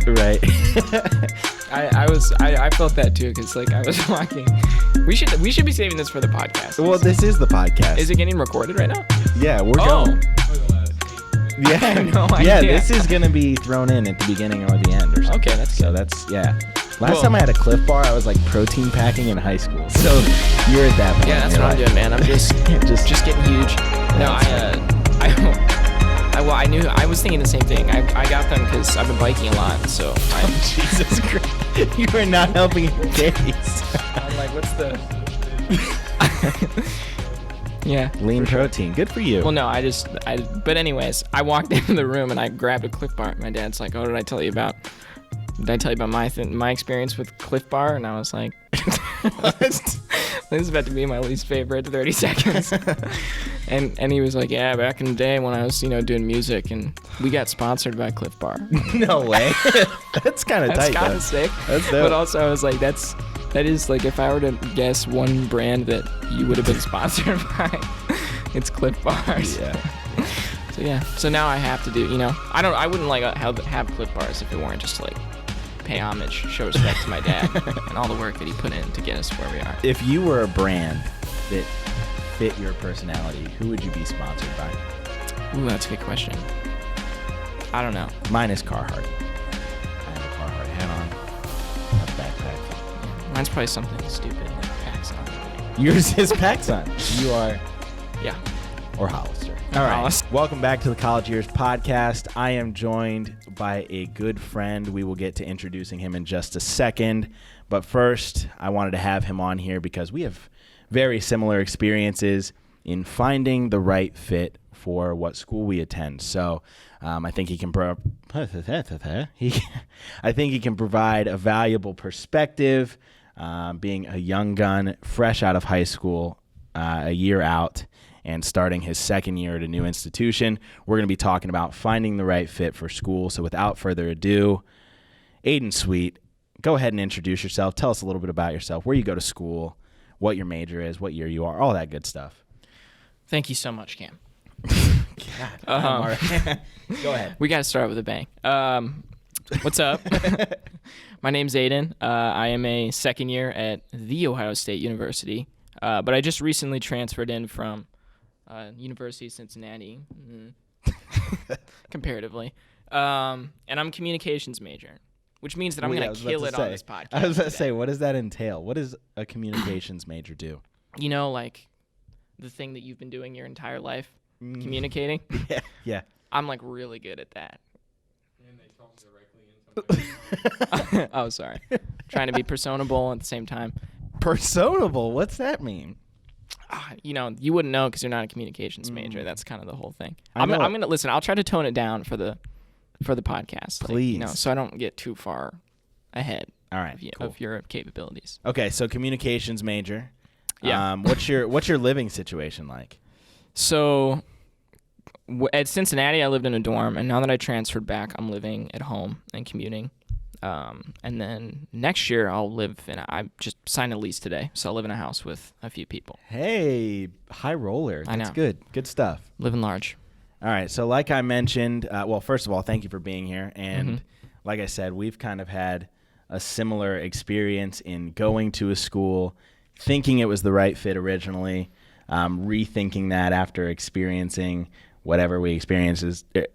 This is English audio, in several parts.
Right. I felt that too, because like I was walking. We should be saving this for the podcast. Well, this is the podcast. Is it getting recorded right now? Yeah, we're going. I Yeah, had no yeah. idea. This is gonna be thrown in at the beginning or the end or something. Okay, that's So good. that's Last Well- time I had a Cliff Bar, I was like protein packing in high school. So you're at that point. Yeah, that's in your what I'm life. doing, man. I'm just Just- getting huge. No, I was thinking the same thing. I got them because I've been biking a lot, so Jesus Christ, you are not helping your case. I'm like, what's the? Yeah. Lean protein, good for you. Well, no, but anyways, I walked into the room and I grabbed a Cliff Bar. My dad's like, "Oh, did I tell you about my experience with Cliff Bar?" And I was like, "This is about to be my least favorite 30 seconds." And he was like, "Yeah, back in the day when I was, doing music, and we got sponsored by Cliff Bar." No way. That's kind of That's tight. kind though. of sick. That's dope. But also, I was like, that is like, if I were to guess one brand that you would have been sponsored by, it's Cliff Bars. Yeah. So yeah. So now I have to do. I wouldn't like have Cliff Bars if it weren't just to like pay homage, show respect to my dad and all the work that he put in to get us where we are. If you were a brand that fit your personality, who would you be sponsored by? Ooh, that's a good question. I don't know. Mine is Carhartt. I have a Carhartt hat on, a backpack. Mine's probably something stupid like PacSun. Yours is PacSun. You are, Yeah. or Hollister. All right. Hollister. Welcome back to the College Years podcast. I am joined by a good friend. We will get to introducing him in just a second. But first, I wanted to have him on here because we have very similar experiences in finding the right fit for what school we attend. So I think he can I think he can provide a valuable perspective, being a young gun, fresh out of high school, a year out, and starting his second year at a new institution. We're going to be talking about finding the right fit for school. So without further ado, Aiden Sweet, go ahead and introduce yourself. Tell us a little bit about yourself, where you go to school, what your major is, what year you are, all that good stuff. Thank you so much, Cam. All right. Go ahead. We got to start with a bang. What's up? My name's Aiden. I am a second year at The Ohio State University, but I just recently transferred in from University of Cincinnati, comparatively. And I'm a communications major, which means that I'm going to kill it on this podcast. I was about to today. say, what does that entail? What does a communications major do? Like the thing that you've been doing your entire life, communicating. Yeah. I'm like really good at that. And they talk directly into Oh, sorry. Trying to be personable at the same time. Personable? What's that mean? You wouldn't know because you're not a communications major. That's kind of the whole thing. I I'm know. gonna listen. I'll try to tone it down for the podcast, Please. so I don't get too far ahead All right, cool. of your capabilities. Okay, so communications major. Yeah. What's your living situation like? So at Cincinnati, I lived in a dorm, and now that I transferred back, I'm living at home and commuting. And then next year, I just signed a lease today, so I'll live in a house with a few people. Hey, high roller. I That's know. good. Good stuff. Living large. All right, so like I mentioned, well, first of all, thank you for being here. And like I said, we've kind of had a similar experience in going to a school, thinking it was the right fit originally, rethinking that after experiencing whatever we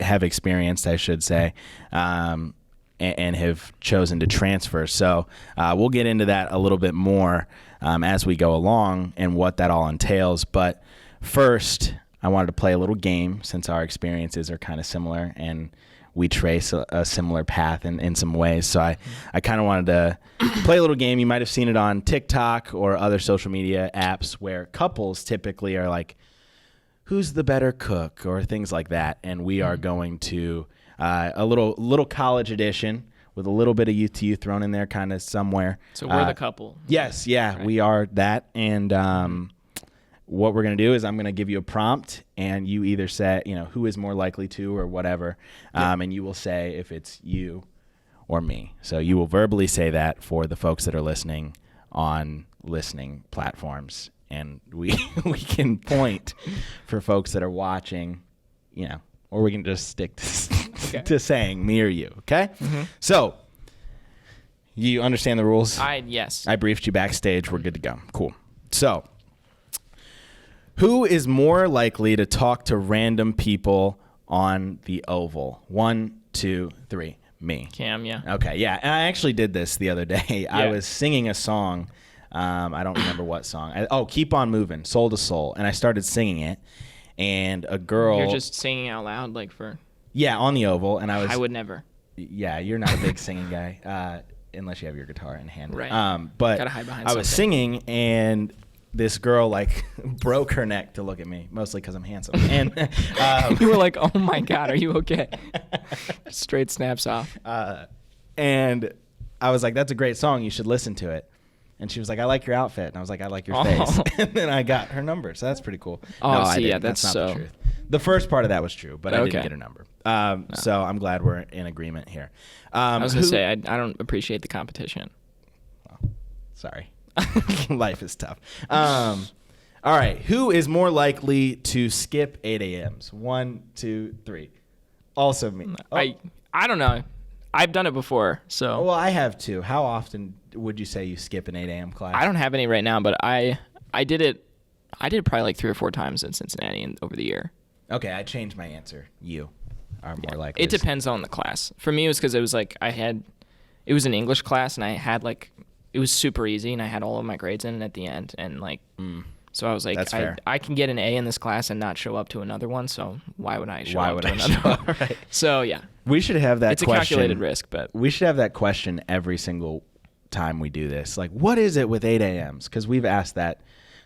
have experienced, I should say, and have chosen to transfer. So we'll get into that a little bit more as we go along and what that all entails. But first, I wanted to play a little game since our experiences are kind of similar and we trace a similar path in some ways. So I kind of wanted to play a little game. You might have seen it on TikTok or other social media apps where couples typically are like, who's the better cook or things like that. And we are going to a little college edition with a little bit of UTU thrown in there kind of somewhere. So we're the couple. Yes, yeah, Right. we are that. And what we're going to do is I'm going to give you a prompt, and you either say, who is more likely to or whatever, and you will say if it's you or me. So you will verbally say that for the folks that are listening on listening platforms, and we can point for folks that are watching, or we can just stick to saying me or you. Okay. Mm-hmm. So you understand the rules? Yes. I briefed you backstage. We're good to go. Cool. So, who is more likely to talk to random people on the oval? 1, 2, 3. Me. Cam, yeah. Okay, yeah. And I actually did this the other day. I was singing a song. I don't remember what song. Keep On Moving, Soul to Soul. And I started singing it. And a girl. You're just singing out loud, like for. Yeah, on the oval. And I would never. Yeah, you're not a big singing guy, unless you have your guitar in hand. Right. But Gotta hide behind I was singing, and this girl like broke her neck to look at me, mostly because I'm handsome. And you were like, "Oh my God, are you okay?" Straight snaps off. And I was like, "That's a great song. You should listen to it." And she was like, "I like your outfit." And I was like, "I like your face." And then I got her number, so that's pretty cool. Oh, no, see, yeah, that's not so. the truth. The first part of that was true, but I didn't Okay. get her number. So I'm glad we're in agreement here. I was gonna say I don't appreciate the competition. Sorry. Life is tough. All right. Who is more likely to skip 8 a.m.s? 1, 2, 3. Also me. Oh. I don't know. I've done it before, so. Well, I have too. How often would you say you skip an 8 a.m. class? I don't have any right now, but I did it. I did it probably like 3 or 4 times in Cincinnati over the year. Okay, I changed my answer. You are more likely. It depends on the class. For me, it was because it was like it was an English class, and I had like, it was super easy, and I had all of my grades in it at the end, and like, so I was like, That's fair. I can get an A in this class and not show up to another one, so why would I show Why up would to I another show one? up? Right. So yeah, We should have that it's a question. calculated risk, but We should have that question every single time we do this. Like, what is it with 8 a.m.s? Because we've asked that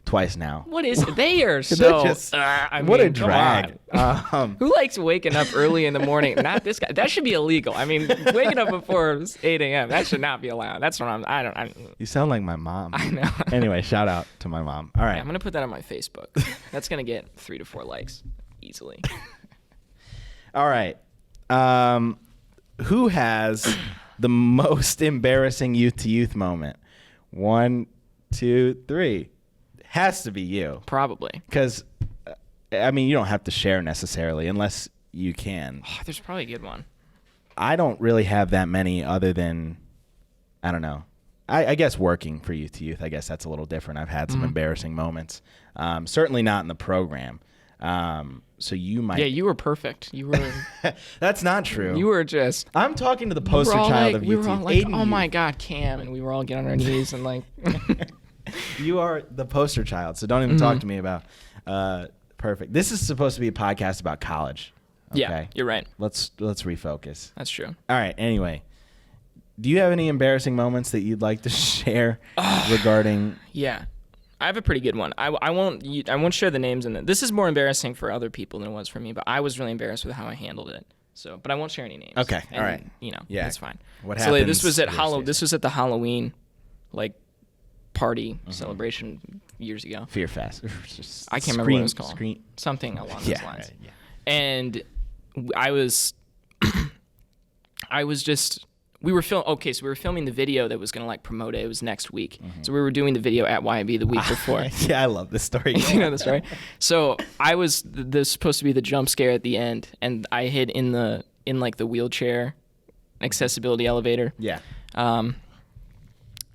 twice now. what is it? They are so. What a come drag. on. Who likes waking up early in the morning? Not this guy. That should be illegal. I mean, waking up before 8 a.m. That should not be allowed. That's what I'm. You sound like my mom. I know. Anyway, shout out to my mom. All right. I'm gonna put that on my Facebook. That's gonna get 3 to 4 likes easily. All right. Who has the most embarrassing youth to youth moment? 1, 2, 3. Has to be you. Probably. Because, I mean, you don't have to share necessarily unless you can. Oh, there's probably a good one. I don't really have that many other than, I don't know. I guess working for youth to youth, I guess that's a little different. I've had some embarrassing moments. Certainly not in the program. So you might. Yeah, you were perfect. You were. That's not true. You were just. I'm talking to the poster child like, of we youth were to all youth. like, Aiden oh my Youth. God, Cam, and we were all getting on our knees and like. You are the poster child, so don't even talk to me about perfect. This is supposed to be a podcast about college. Okay? Yeah, you're right. Let's refocus. That's true. All right. Anyway, do you have any embarrassing moments that you'd like to share regarding? Yeah, I have a pretty good one. I won't share the names in it. This is more embarrassing for other people than it was for me, but I was really embarrassed with how I handled it. So, but I won't share any names. Okay, And, all right. You know, Yeah. it's fine. What So like, happens? this was at Stacey? This was at the Halloween, like, party celebration years ago. Fear Fest. I can't remember what it was called. Screen. Something along those Yeah. lines. Right, yeah. And I was just. We were filming the video that was gonna like promote it. It was next week, so we were doing the video at YB the week before. Yeah, I love this story. You know the story. So I was supposed to be the jump scare at the end, and I hid in like the wheelchair accessibility elevator. Yeah.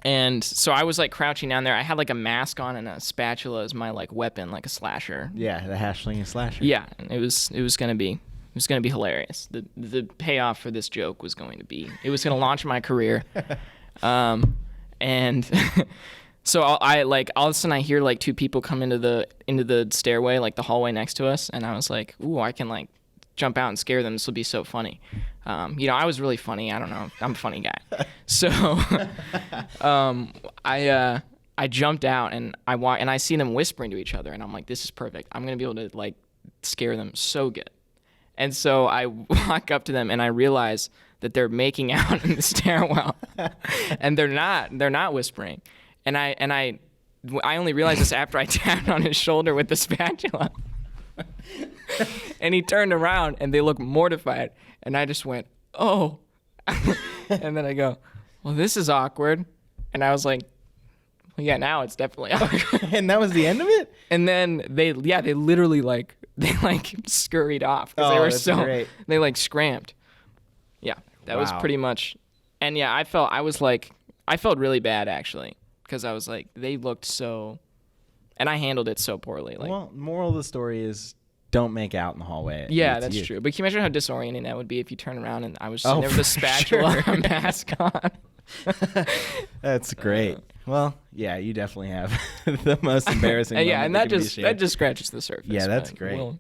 And so I was like crouching down there. I had like a mask on and a spatula as my like weapon, like a slasher. Yeah, the hashling and slasher. Yeah, and it was gonna be hilarious. The payoff for this joke was going to be, it was gonna launch my career. And so I like all of a sudden I hear like 2 people come into the stairway, like the hallway next to us, and I was like, ooh, I can like jump out and scare them. This will be so funny. You know, I was really funny. I don't know. I'm a funny guy. So I jumped out and I see them whispering to each other, and I'm like, this is perfect. I'm gonna be able to like scare them so good. And so I walk up to them and I realize that they're making out in the stairwell, and they're not whispering. And I only realized this after I tapped on his shoulder with the spatula. And he turned around and they looked mortified, and I just went, oh. And then I go, well, this is awkward. And I was like, Yeah, now it's definitely awkward. And that was the end of it? And then they literally like scurried off because Oh, they were that's so great. they like scramped. Yeah, that was Wow. pretty much. And yeah, I felt really bad actually because I was like they looked so, and I handled it so poorly. Like, Well, moral of the story is don't make out in the hallway. yeah, It's that's you. true. But can you imagine how disorienting that would be if you turn around and I was Oh, sitting there with a for spatula sure. mask on? That's great. Well, yeah, you definitely have the most embarrassing. Yeah, moment and that that can be just shared. scratches the surface. Yeah, that's but great. We'll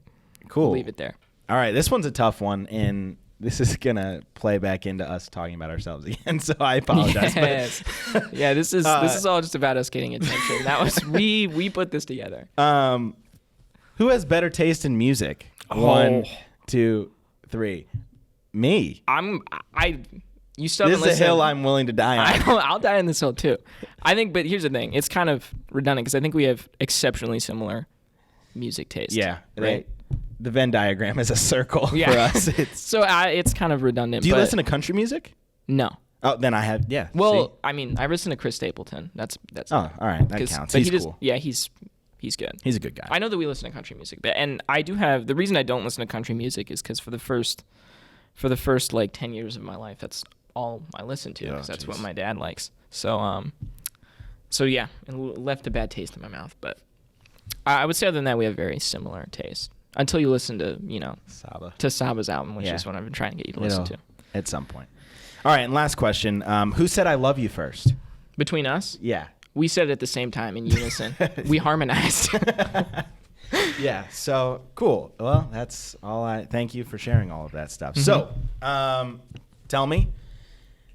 Cool. leave it there. All right, this one's a tough one, and this is gonna play back into us talking about ourselves again. So I apologize. Yes. Yeah, this is all just about us getting attention. That was we put this together. But, who has better taste in music? Oh. 1, 2, 3. Me. You still This haven't is a hill listened. I'm willing to die on. I'll die on this hill too. I think, but here's the thing: it's kind of redundant because I think we have exceptionally similar music taste. Yeah, right. The Venn diagram is a circle Yeah. for us. It's, So it's kind of redundant. do you but listen to country music? No. Oh, then I have. Yeah. Well, see? I mean, I listen to Chris Stapleton. That's. Oh, all right. That 'cause- counts. but He's he just, cool. Yeah, he's good. He's a good guy. I know that we listen to country music, and I do have the reason I don't listen to country music is because for the first like 10 years of my life, that's all I listened to because that's what jeez. my dad likes. So yeah, it left a bad taste in my mouth. But I would say other than that, we have very similar taste until you listen to Saba. to Saba's album, which Yeah. is what I've been trying to get you to listen It'll- to. At some point. All right, and last question. Who said I love you first? Between us, Yeah. we said it at the same time in unison. We harmonized. Yeah. So cool. Well, that's all. Thank you for sharing all of that stuff. So, tell me,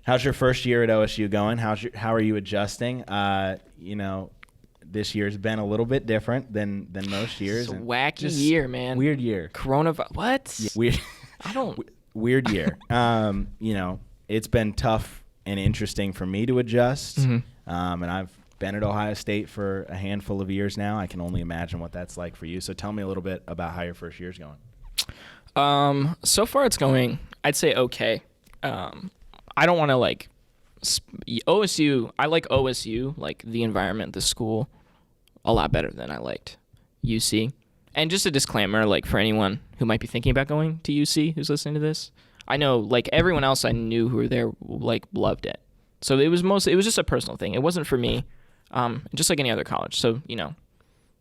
how's your first year at OSU going? How are you adjusting? This year's been a little bit different than most years. It's a and wacky just year, man. Weird year. Coronavirus. What? Yeah, weird. I don't. Weird year. It's been tough and interesting for me to adjust. And I've been at Ohio State for a handful of years now. I can only imagine what that's like for you. So tell me a little bit about how your first year's going. So far it's going, I'd say okay. I don't want to OSU. I like OSU, like the environment, the school, a lot better than I liked UC. And just a disclaimer, like for anyone who might be thinking about going to UC who's listening to this, I know like everyone else I knew who were there like loved it. So it was just a personal thing. It wasn't for me, just like any other college. So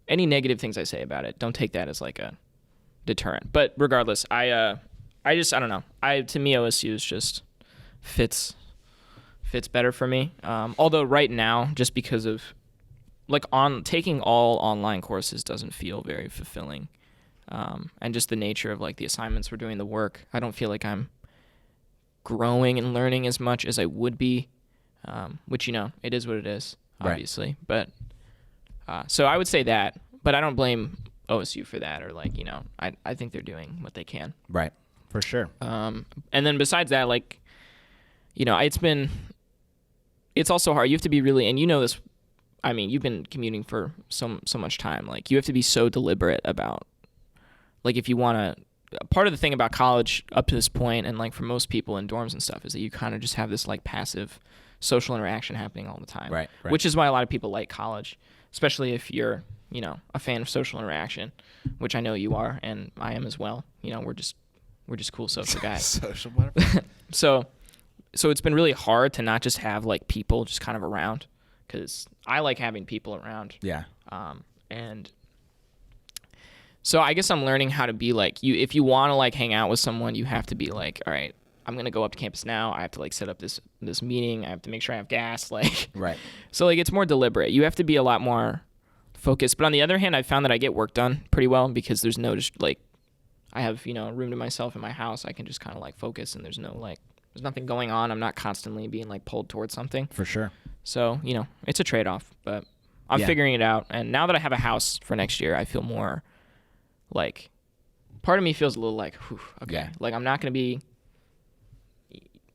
any negative things I say about it, don't take that as like a deterrent. But regardless, I don't know. To me OSU is just fits better for me. Although right now, just because of taking all online courses doesn't feel very fulfilling. And just the nature of like the assignments we're doing, the work, I don't feel like I'm growing and learning as much as I would be, which, it is what it is, obviously. Right. But so I would say that, but I don't blame OSU for that or I think they're doing what they can. Right. For sure. And then besides that, it's also hard. You have to be really, and this, I mean, you've been commuting for so much time. Like you have to be so deliberate about, like if you want to, part of the thing about college up to this point, and like for most people in dorms and stuff, is that you kind of just have this like passive social interaction happening all the time. Right. Which is why a lot of people like college, especially if you're, a fan of social interaction, which I know you are, and I am as well. We're just cool social guys. Social butterfly. So it's been really hard to not just have like people just kind of around, because I like having people around. Yeah. And so I guess I'm learning how to be like you. If you want to like hang out with someone, you have to be like, all right, I'm gonna go up to campus now. I have to like set up this meeting. I have to make sure I have gas. Like, right. So like it's more deliberate. You have to be a lot more focused. But on the other hand, I found that I get work done pretty well because there's no just like I have a room to myself in my house. I can just kind of like focus, and there's nothing going on. I'm not constantly being like pulled towards something. For sure. So it's a trade-off, but I'm figuring it out. And now that I have a house for next year, I feel more like, part of me feels a little like, whew, okay. Yeah. Like I'm not going to be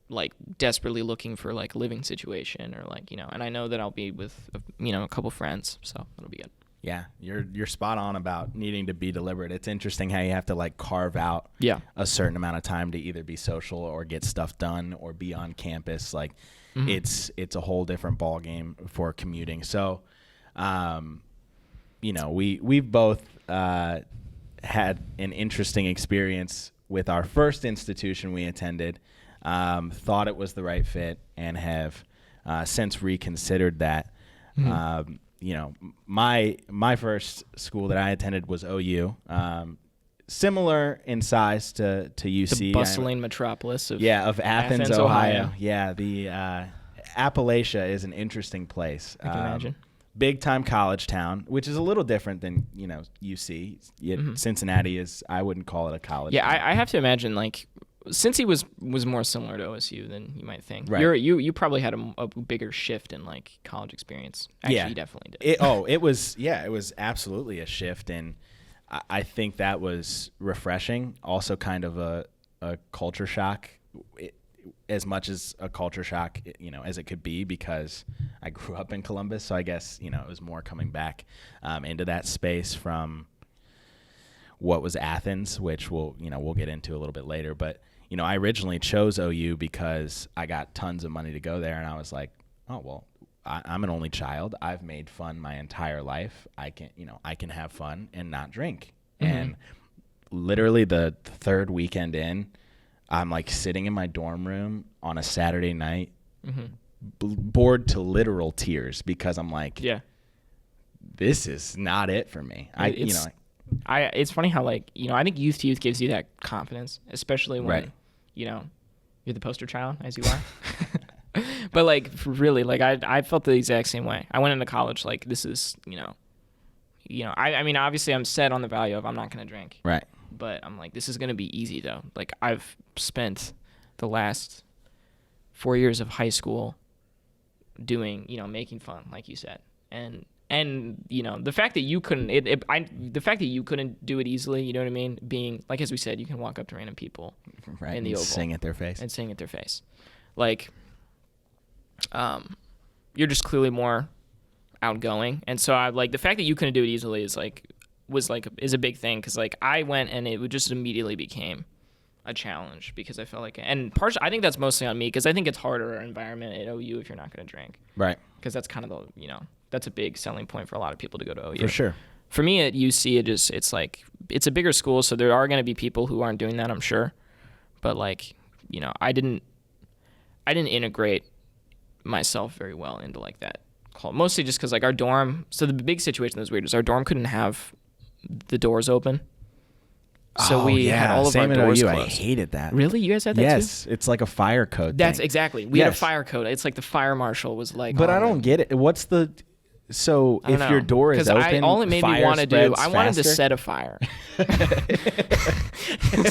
like desperately looking for like a living situation or like, and I know that I'll be with, a couple friends. So it'll be good. Yeah, you're spot on about needing to be deliberate. It's interesting how you have to like carve out a certain amount of time to either be social or get stuff done or be on campus. Like it's a whole different ball game for commuting. So, we've both had an interesting experience with our first institution we attended. Thought it was the right fit and have since reconsidered that. My first school that I attended was OU, similar in size to UC. The bustling metropolis of Athens, Ohio. Yeah, the Appalachia is an interesting place. I can imagine. Big time college town, which is a little different than UC. Cincinnati is, I wouldn't call it a college. Yeah, town. I have to imagine like. Since he was more similar to OSU than you might think, right. You probably had a bigger shift in like college experience. Actually, you definitely did. It was absolutely a shift, and I think that was refreshing. Also, kind of a culture shock, as much as a culture shock, as it could be, because I grew up in Columbus, so I guess it was more coming back into that space from what was Athens, which we'll get into a little bit later, but. I originally chose OU because I got tons of money to go there, and I was like, oh, well, I'm an only child. I've made fun my entire life. I can have fun and not drink. And literally the third weekend in, I'm like sitting in my dorm room on a Saturday night, bored to literal tears because I'm like, this is not it for me. It's funny how I think youth to youth gives you that confidence, especially when you're the poster child as you are. But like really, like I felt the exact same way. I went into college like this is I mean obviously I'm set on the value of I'm not gonna drink. Right. But I'm like this is gonna be easy though. Like I've spent the last 4 years of high school doing making fun like you said and the fact that you couldn't the fact that you couldn't do it easily, you know what I mean, being like as we said, you can walk up to random people in the oval sing at their face like you're just clearly more outgoing, and so I like the fact that you couldn't do it easily is a big thing, because like I went and it just immediately became a challenge because I felt like, and I think that's mostly on me because I think it's harder environment at OU if you're not going to drink, right? Because that's kind of the that's a big selling point for a lot of people to go to OU. For sure. For me at UC, it's like it's a bigger school, so there are going to be people who aren't doing that, I'm sure. But like, I didn't integrate myself very well into like that club. Mostly just because like our dorm. So the big situation that was weird is our dorm couldn't have the doors open. So we had all of our doors closed. I hated that. Really? You guys had that too? Yes, it's like a fire code. That's thing. Exactly. We had a fire code. It's like the fire marshal was like. But I don't get it. What's the? So if your door is open, all it made me want to do, I wanted to set a fire. So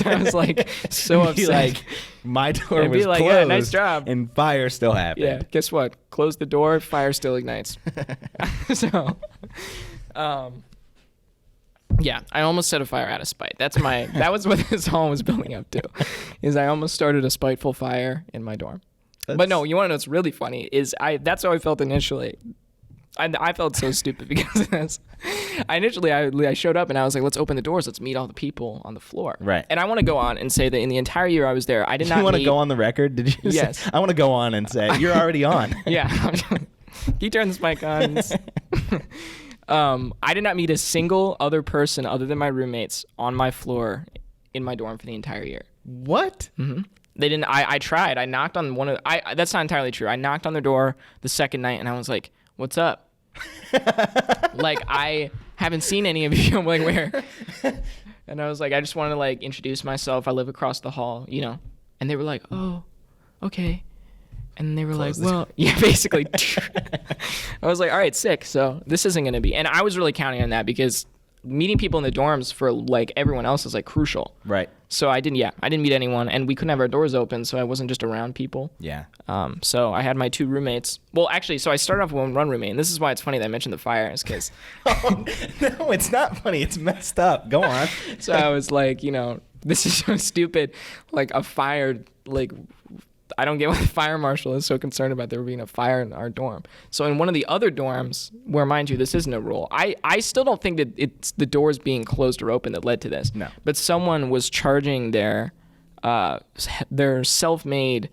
I was like so upset. Like, my door was like, closed. Yeah, nice job. And fire still happened. Yeah. Guess what? Close the door. Fire still ignites. So, yeah, I almost set a fire out of spite. That was what this all was building up to. Is I almost started a spiteful fire in my dorm. But no, you want to know what's really funny is that's how I felt initially. I felt so stupid because of this. I showed up and I was like, let's open the doors. Let's meet all the people on the floor. Right. And I want to go on and say that in the entire year I was there, I did not meet... You want to go on the record? Did you? Yes. Say, I want to go on and say, you're already on. Yeah. Can you turn this mic on? I did not meet a single other person other than my roommates on my floor in my dorm for the entire year. What? Mm-hmm. They didn't... I tried. I knocked on one of... That's not entirely true. I knocked on their door the second night and I was like... What's up? Like, I haven't seen any of you. I'm like, where? And I was like, I just want to like introduce myself. I live across the hall, And they were like, oh, okay. And they were like, well, yeah, basically. I was like, all right, sick. So this isn't going to be. And I was really counting on that because meeting people in the dorms for like everyone else is like crucial. Right. So I didn't meet anyone, and we couldn't have our doors open, so I wasn't just around people. Yeah. So I had my two roommates. Well, actually, so I started off with one roommate, and this is why it's funny that I mentioned the fire, is because... No, it's not funny. It's messed up. Go on. So I was like, this is so stupid. Like a fire, like I don't get why the fire marshal is so concerned about there being a fire in our dorm. So in one of the other dorms, where mind you, this isn't a rule. I still don't think that it's the doors being closed or open that led to this. No. But someone was charging their self-made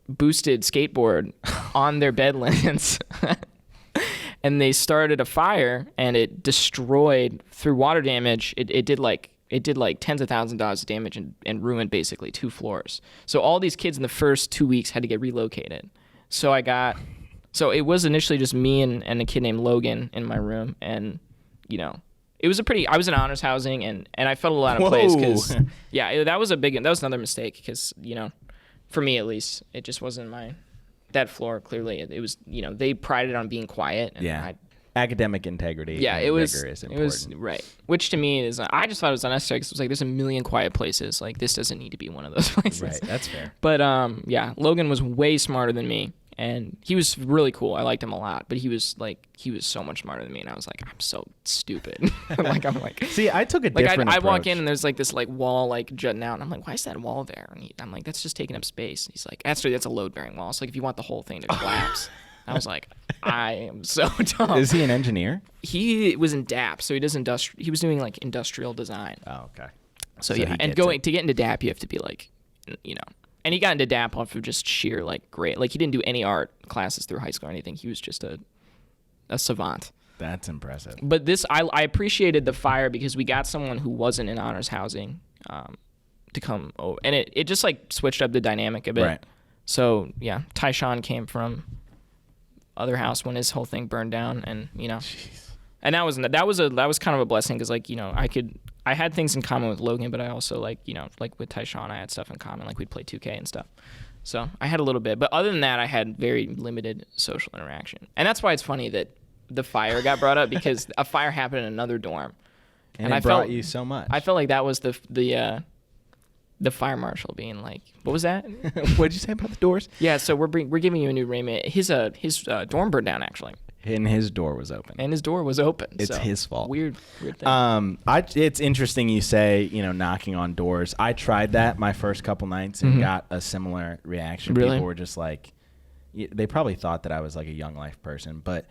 boosted skateboard on their bed linens. And they started a fire, and it destroyed, through water damage, it did like tens of thousands of dollars of damage and ruined basically 2 floors. So all these kids in the first 2 weeks had to get relocated. So it was initially just me and a kid named Logan in my room, and it was I was in honors housing, and I felt a lot of place because that was another mistake because for me at least, it just wasn't that floor. Clearly it was, they prided on being quiet, and academic integrity. Yeah, it was. Rigor is it was right. Which to me is, I just thought it was unnecessary because it was like, there's a million quiet places. Like, this doesn't need to be one of those places. Right, that's fair. But Logan was way smarter than me, and he was really cool. I liked him a lot, but he was so much smarter than me, and I was like, I'm so stupid. See, I took a different I approach. walk in and there's like this wall like jutting out, and I'm like, why is that wall there? And I'm like, that's just taking up space. He's like, actually, that's a load bearing wall. It's like if you want the whole thing to collapse. I was like, I am so dumb. Is he an engineer? He was in DAP, so he does he was doing like industrial design. Oh, okay. So yeah, and to get into DAP, you have to be like, and he got into DAP off of just sheer like great. Like, he didn't do any art classes through high school or anything. He was just a savant. That's impressive. But I appreciated the fire because we got someone who wasn't in honors housing to come over, and it just like switched up the dynamic a bit. Right. So yeah, Tyshawn came from other house when his whole thing burned down, and Jeez. and that was kind of a blessing because I had things in common with Logan, but I also like with Tyshawn I had stuff in common, like we'd play 2K and stuff. So I had a little bit, but other than that I had very limited social interaction. And that's why it's funny that the fire got brought up, because a fire happened in another dorm, and it brought you so much. I felt like that was the fire marshal being like, what was that? What'd you say about the doors? Yeah, so we're giving you a new roommate. His dorm burned down actually, And his door was open. and his door was open. It's so, his fault. Weird thing. It's interesting you say, knocking on doors. I tried that my first couple nights and got a similar reaction. Really? People were just like, they probably thought that I was like a Young Life person, but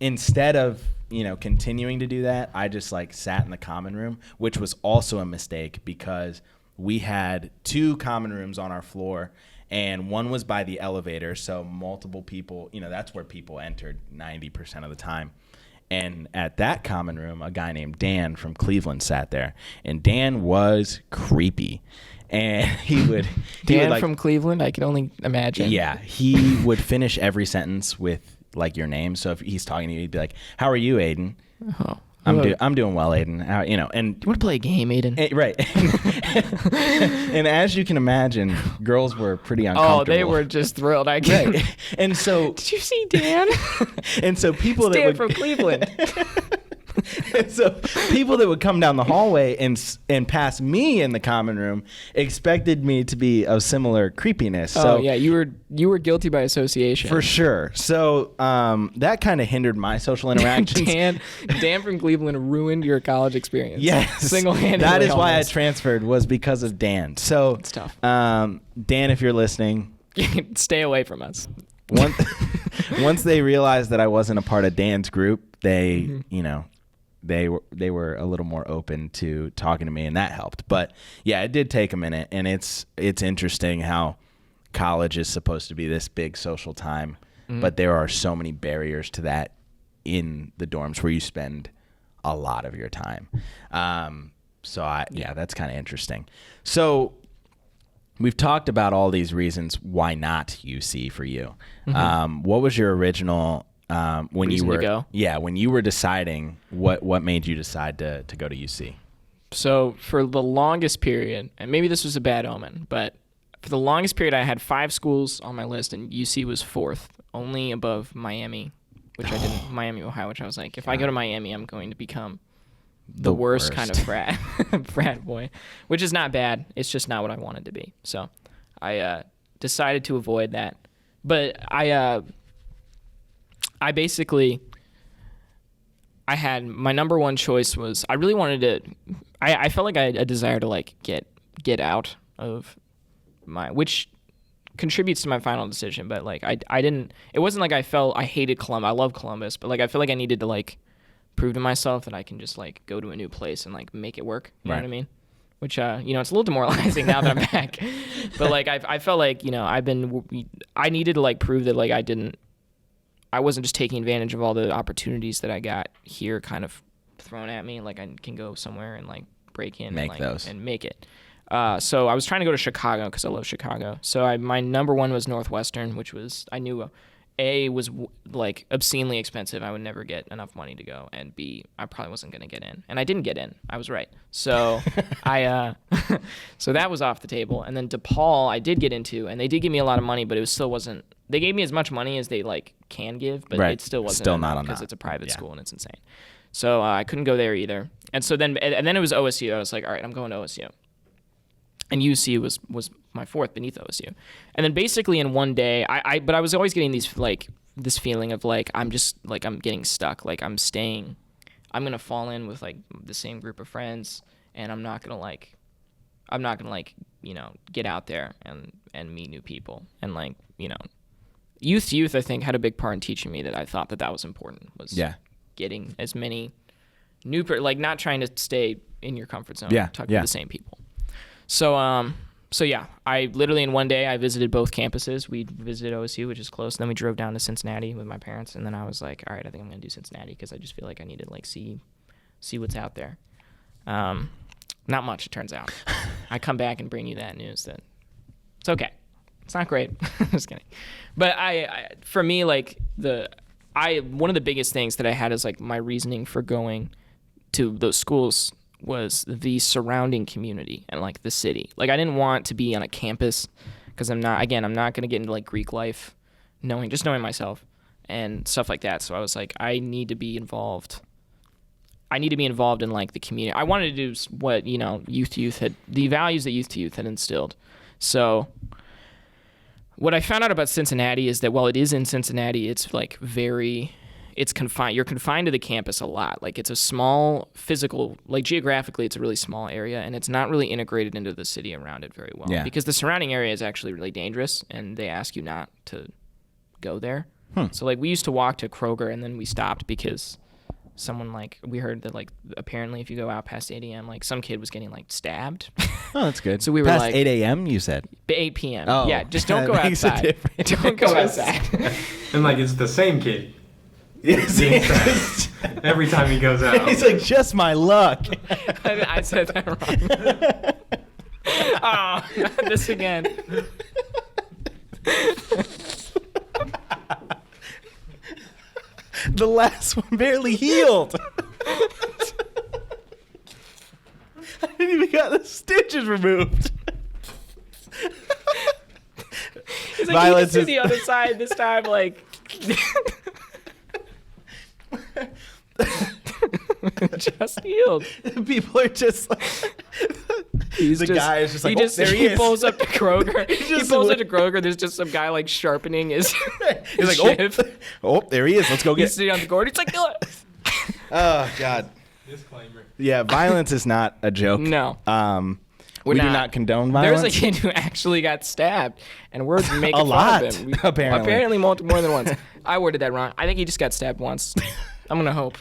instead of continuing to do that, I just like sat in the common room, which was also a mistake because we had 2 common rooms on our floor, and one was by the elevator, so multiple people, that's where people entered 90% of the time. And at that common room, a guy named Dan from Cleveland sat there, and Dan was creepy. And he would from Cleveland, I can only imagine. Yeah, he would finish every sentence with like your name. So if he's talking to you, he'd be like, "How are you, Aiden?" Oh, I'm doing well, Aiden. And do you want to play a game, Aiden? Right. And as you can imagine, girls were pretty uncomfortable. Oh, they were just thrilled. I get Right. And so, did you see Dan? And so people that Dan would from Cleveland. And so people that would come down the hallway and pass me in the common room expected me to be of similar creepiness. Oh yeah, you were guilty by association. For sure. So that kind of hindered my social interactions. Dan from Cleveland ruined your college experience. Yes. Single-handedly. That is why I almost. transferred, was because of Dan. So It's tough. Dan, if you're listening, Stay away from us. once they realized that I wasn't a part of Dan's group, they they were a little more open to talking to me, and that helped. But yeah, it did take a minute, and it's interesting how college is supposed to be this big social time, but there are so many barriers to that in the dorms where you spend a lot of your time. That's kind of interesting. So we've talked about all these reasons why not UC for you. What was your original when reason you were to go? Yeah, when you were deciding what made you decide to go to UC? So for the longest period, and maybe this was a bad omen, but for the longest period I had 5 schools on my list, and UC was 4th, only above Miami, which I didn't. Miami, Ohio, which I was like, if I go to Miami, I'm going to become the worst kind of frat boy, which is not bad. It's just not what I wanted to be. So I decided to avoid that. But I basically, I had my number one choice was, I really wanted to, I felt like I had a desire to like get get out of which contributes to my final decision. But like I didn't. It wasn't like I felt I hated Columbus. I love Columbus, but like I feel like I needed to like prove to myself that I can just like go to a new place and like make it work. You know what I mean? Which it's a little demoralizing now that I'm back. But like I felt like I needed to like prove that like I wasn't just taking advantage of all the opportunities that I got here kind of thrown at me. Like I can go somewhere and like break in and make it. So I was trying to go to Chicago because I love Chicago. So my number one was Northwestern, which was I knew A was like obscenely expensive. I would never get enough money to go, and B, I probably wasn't going to get in, and I didn't get in. I was right. So so that was off the table. And then DePaul, I did get into, and they did give me a lot of money, but it still wasn't. They gave me as much money as they like can give, but it still wasn't enough because it's a private school and it's insane. So I couldn't go there either. And so then it was OSU. I was like, all right, I'm going to OSU. And UC was my fourth beneath OSU. And then basically in one day, but I was always getting this feeling of like, I'm getting stuck. Like I'm going to fall in with like the same group of friends, and I'm not going to get out there and meet new people. And like, youth, I think had a big part in teaching me that I thought that was important was getting as many like not trying to stay in your comfort zone, talk to the same people. So I literally in one day I visited both campuses. We visited OSU, which is close. Then we drove down to Cincinnati with my parents, and then I was like, all right, I think I'm gonna do Cincinnati because I just feel like I need to like see what's out there. Not much, it turns out. I come back and bring you that news that it's okay. It's not great. Just kidding. But for me, like one of the biggest things that I had is like my reasoning for going to those schools was the surrounding community and like the city. Like I didn't want to be on a campus because I'm not going to get into like Greek life, knowing myself and stuff like that. So I was like, I need to be involved in like the community. I wanted to do what, youth had, the values that youth had instilled. So what I found out about Cincinnati is that while it is in Cincinnati, it's like it's confined. You're confined to the campus a lot. Like it's a small physical, like geographically, it's a really small area, and it's not really integrated into the city around it very well. Yeah. Because the surrounding area is actually really dangerous, and they ask you not to go there. So like we used to walk to Kroger, and then we stopped because we heard that like apparently if you go out past 8 a.m., like some kid was getting like stabbed. Oh, that's good. So we were past like 8 a.m. you said 8 p.m. Oh, yeah, just don't go outside. Don't go outside. And like it's the same kid. Yes. Every time he goes out. He's like, just my luck. I said that wrong. Oh, not this again. The last one barely healed. I didn't even got the stitches removed. He's like, Violence is the other side this time, like. Just healed. People are just like. Guy is just like, he pulls up to Kroger. He pulls up to Kroger. There's just some guy like sharpening his. He's like, oh, there he is. Let's go get. He's sitting on the court. He's like, oh God. Disclaimer. Yeah, violence is not a joke. No. We do not condone violence. There's a kid who actually got stabbed, and we're making a lot, fun of him. Apparently more than once. I worded that wrong. I think he just got stabbed once. I'm gonna hope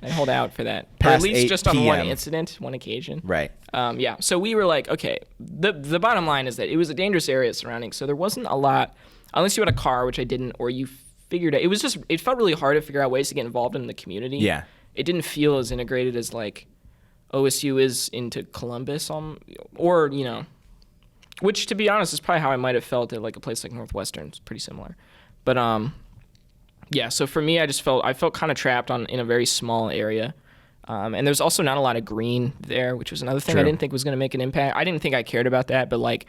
and hold out for that, or at least just on one incident, one occasion. Right. Yeah. So we were like, okay. The bottom line is that it was a dangerous area surrounding, so there wasn't a lot, unless you had a car, which I didn't, or you figured it. It felt really hard to figure out ways to get involved in the community. Yeah. It didn't feel as integrated as like OSU is into Columbus, or which to be honest is probably how I might have felt at like a place like Northwestern. It's pretty similar, but yeah. So for me, I felt kind of trapped in a very small area, and there's also not a lot of green there, which was another thing I didn't think was going to make an impact. I didn't think I cared about that, but like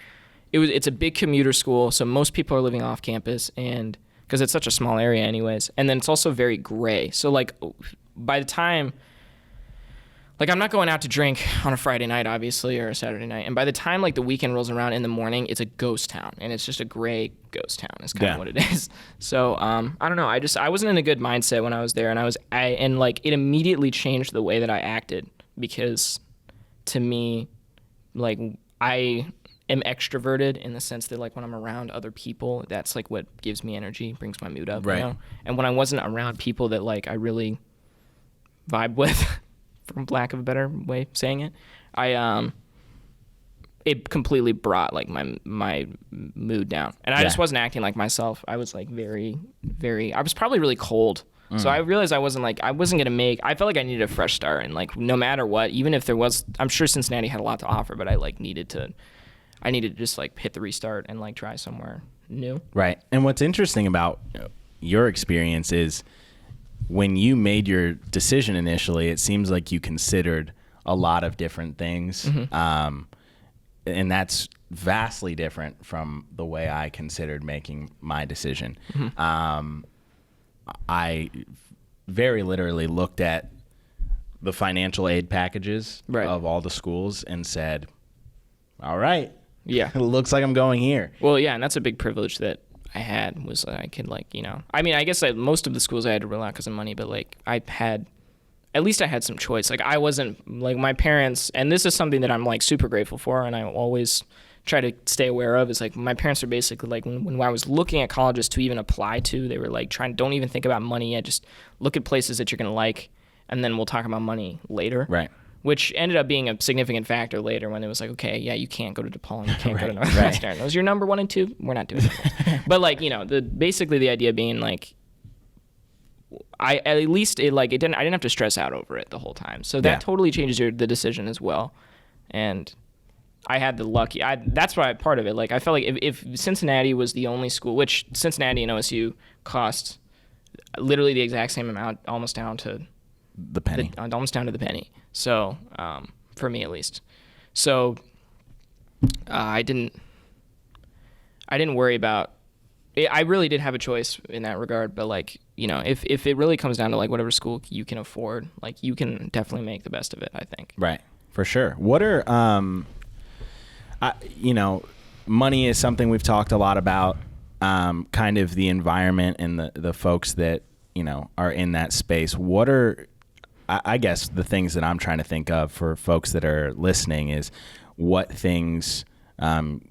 it's a big commuter school, so most people are living off campus, and because it's such a small area anyways, and then it's also very gray. So like by the time. Like, I'm not going out to drink on a Friday night, obviously, or a Saturday night. And by the time, like, the weekend rolls around in the morning, it's a ghost town. And it's just a gray ghost town is kind of what it is. So, I don't know. I wasn't in a good mindset when I was there. And like, it immediately changed the way that I acted. Because, to me, like, I am extroverted in the sense that like when I'm around other people, that's like what gives me energy, brings my mood up. Right. You know? And when I wasn't around people that like I really vibe with, from lack of a better way of saying it, it completely brought like my mood down, and I just wasn't acting like myself. I was like very, very. I was probably really cold, so I realized I wasn't gonna make. I felt like I needed a fresh start, and like no matter what, even if there was, I'm sure Cincinnati had a lot to offer, but I needed to just like hit the restart and like try somewhere new. Right. And what's interesting about your experience is when you made your decision initially, it seems like you considered a lot of different things. Mm-hmm. And that's vastly different from the way I considered making my decision. Mm-hmm. I very literally looked at the financial aid packages of all the schools and said, all right, it looks like I'm going here. Well, yeah, and that's a big privilege that I had, was I could like, you know, I mean, I guess most of the schools I had to rely on because of money, but like at least I had some choice. Like I wasn't like my parents, and this is something that I'm like super grateful for, and I always try to stay aware of, is like my parents are basically like when I was looking at colleges to even apply to, they were like don't even think about money yet, just look at places that you're going to like, and then we'll talk about money later. Right. Which ended up being a significant factor later when it was like, okay, yeah, you can't go to DePaul, you can't go to Northwestern. Those are your number 1 and 2. We're not doing it. But like, you know, basically the idea being like, I didn't have to stress out over it the whole time. So that totally changes the decision as well. And I had the lucky. That's why part of it. Like I felt like if Cincinnati was the only school, which Cincinnati and OSU cost literally the exact same amount, almost down to the penny. Almost down to the penny. So for me at least. So I didn't worry about. I really did have a choice in that regard, but like, you know, if it really comes down to like whatever school you can afford, like you can definitely make the best of it, I think. Right. For sure. What are, you know, money is something we've talked a lot about, kind of the environment and the folks that, you know, are in that space. What are, I guess the things that I'm trying to think of for folks that are listening is what things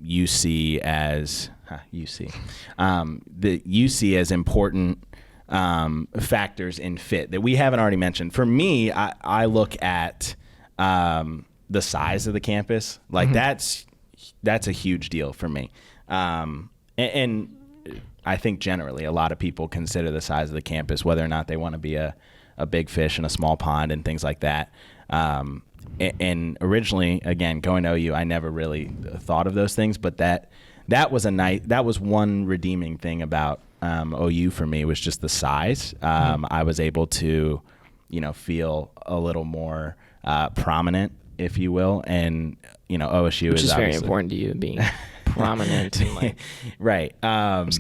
you see as that you see as important factors in fit that we haven't already mentioned. For me, I look at the size of the campus. Like that's a huge deal for me. And I think generally a lot of people consider the size of the campus, whether or not they want to be a big fish in a small pond and things like that. And originally, again, going to OU, I never really thought of those things, but that was one redeeming thing about OU for me, was just the size. I was able to, you know, feel a little more prominent, if you will, and you know, OSU which is very important to you, being prominent and like right. But